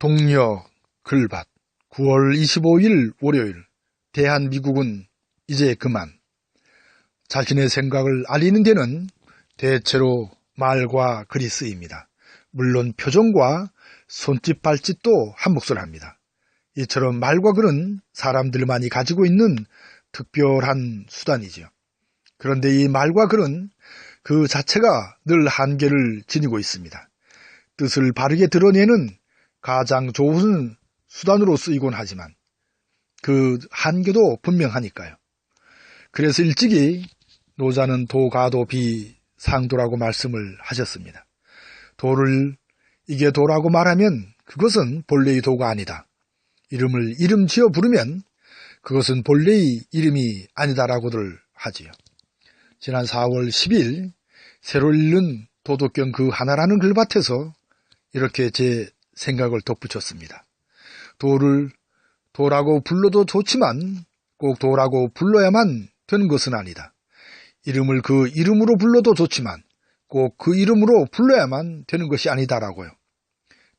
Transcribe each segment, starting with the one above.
동력 글밭 9월 25일 월요일. 대한미국은 이제 그만. 자신의 생각을 알리는 데는 대체로 말과 글이 쓰입니다. 물론 표정과 손짓 발짓도 한몫을 합니다. 이처럼 말과 글은 사람들만이 가지고 있는 특별한 수단이지요. 그런데 이 말과 글은 그 자체가 늘 한계를 지니고 있습니다. 뜻을 바르게 드러내는 가장 좋은 수단으로 쓰이곤 하지만 그 한계도 분명하니까요. 그래서 일찍이 노자는 도가도 비상도라고 말씀을 하셨습니다. 도를 이게 도라고 말하면 그것은 본래의 도가 아니다. 이름을 이름 지어 부르면 그것은 본래의 이름이 아니다라고들 하지요. 지난 4월 10일 새로 읽는 도덕경 그 하나라는 글밭에서 이렇게 제 생각을 덧붙였습니다. 도를 도라고 불러도 좋지만 꼭 도라고 불러야만 되는 것은 아니다. 이름을 그 이름으로 불러도 좋지만 꼭 그 이름으로 불러야만 되는 것이 아니다라고요.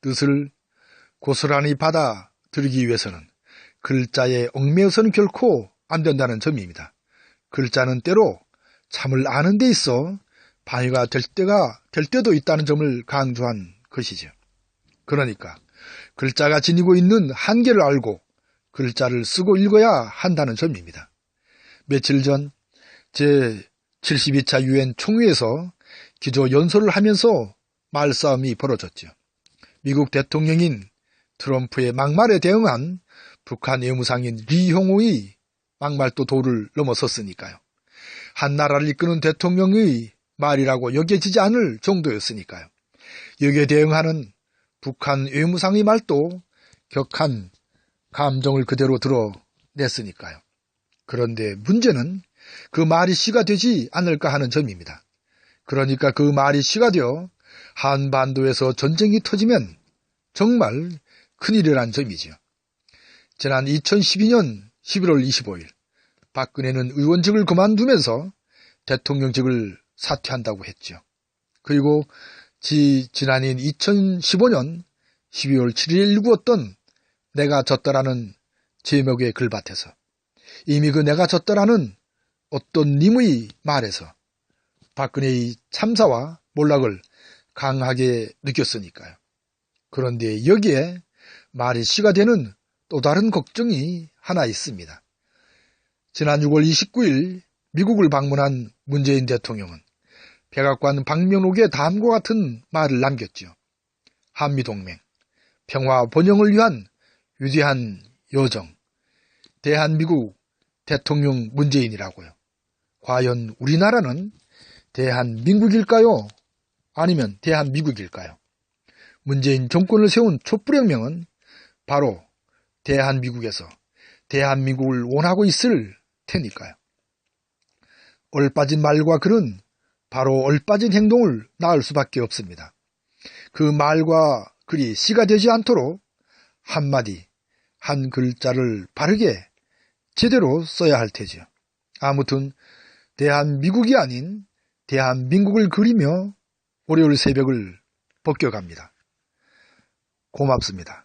뜻을 고스란히 받아들이기 위해서는 글자에 얽매여서는 결코 안 된다는 점입니다. 글자는 때로 참을 아는 데 있어 방해가 될 때도 있다는 점을 강조한 것이죠. 그러니까 글자가 지니고 있는 한계를 알고 글자를 쓰고 읽어야 한다는 점입니다. 며칠 전 제72차 유엔 총회에서 기조 연설을 하면서 말싸움이 벌어졌죠. 미국 대통령인 트럼프의 막말에 대응한 북한 외무상인 리형호의 막말도 도를 넘어섰으니까요. 한 나라를 이끄는 대통령의 말이라고 여겨지지 않을 정도였으니까요. 여기에 대응하는 북한 외무상의 말도 격한 감정을 그대로 드러냈으니까요. 그런데 문제는 그 말이 시가 되지 않을까 하는 점입니다. 그러니까 그 말이 시가 되어 한반도에서 전쟁이 터지면 정말 큰일이라는 점이지요. 지난 2012년 11월 25일 박근혜는 의원직을 그만두면서 대통령직을 사퇴한다고 했죠. 그리고 지난해인 2015년 12월 7일에 일구었던 내가 졌다라는 제목의 글밭에서 이미 그 내가 졌다라는 어떤 님의 말에서 박근혜의 참사와 몰락을 강하게 느꼈으니까요. 그런데 여기에 말이 시가 되는 또 다른 걱정이 하나 있습니다. 지난 6월 29일 미국을 방문한 문재인 대통령은 백악관 방명록에 다음과 같은 말을 남겼죠. 한미동맹, 평화 번영을 위한 위대한 여정, 대한미국 대통령 문재인이라고요. 과연 우리나라는 대한민국일까요? 아니면 대한미국일까요? 문재인 정권을 세운 촛불혁명은 바로 대한미국에서 대한민국을 원하고 있을 테니까요. 얼빠진 말과 글은 바로 얼빠진 행동을 낳을 수밖에 없습니다. 그 말과 글이 시가 되지 않도록 한마디, 한 글자를 바르게 제대로 써야 할 테죠. 아무튼 대한미국이 아닌 대한민국을 그리며 월요일 새벽을 벗겨갑니다. 고맙습니다.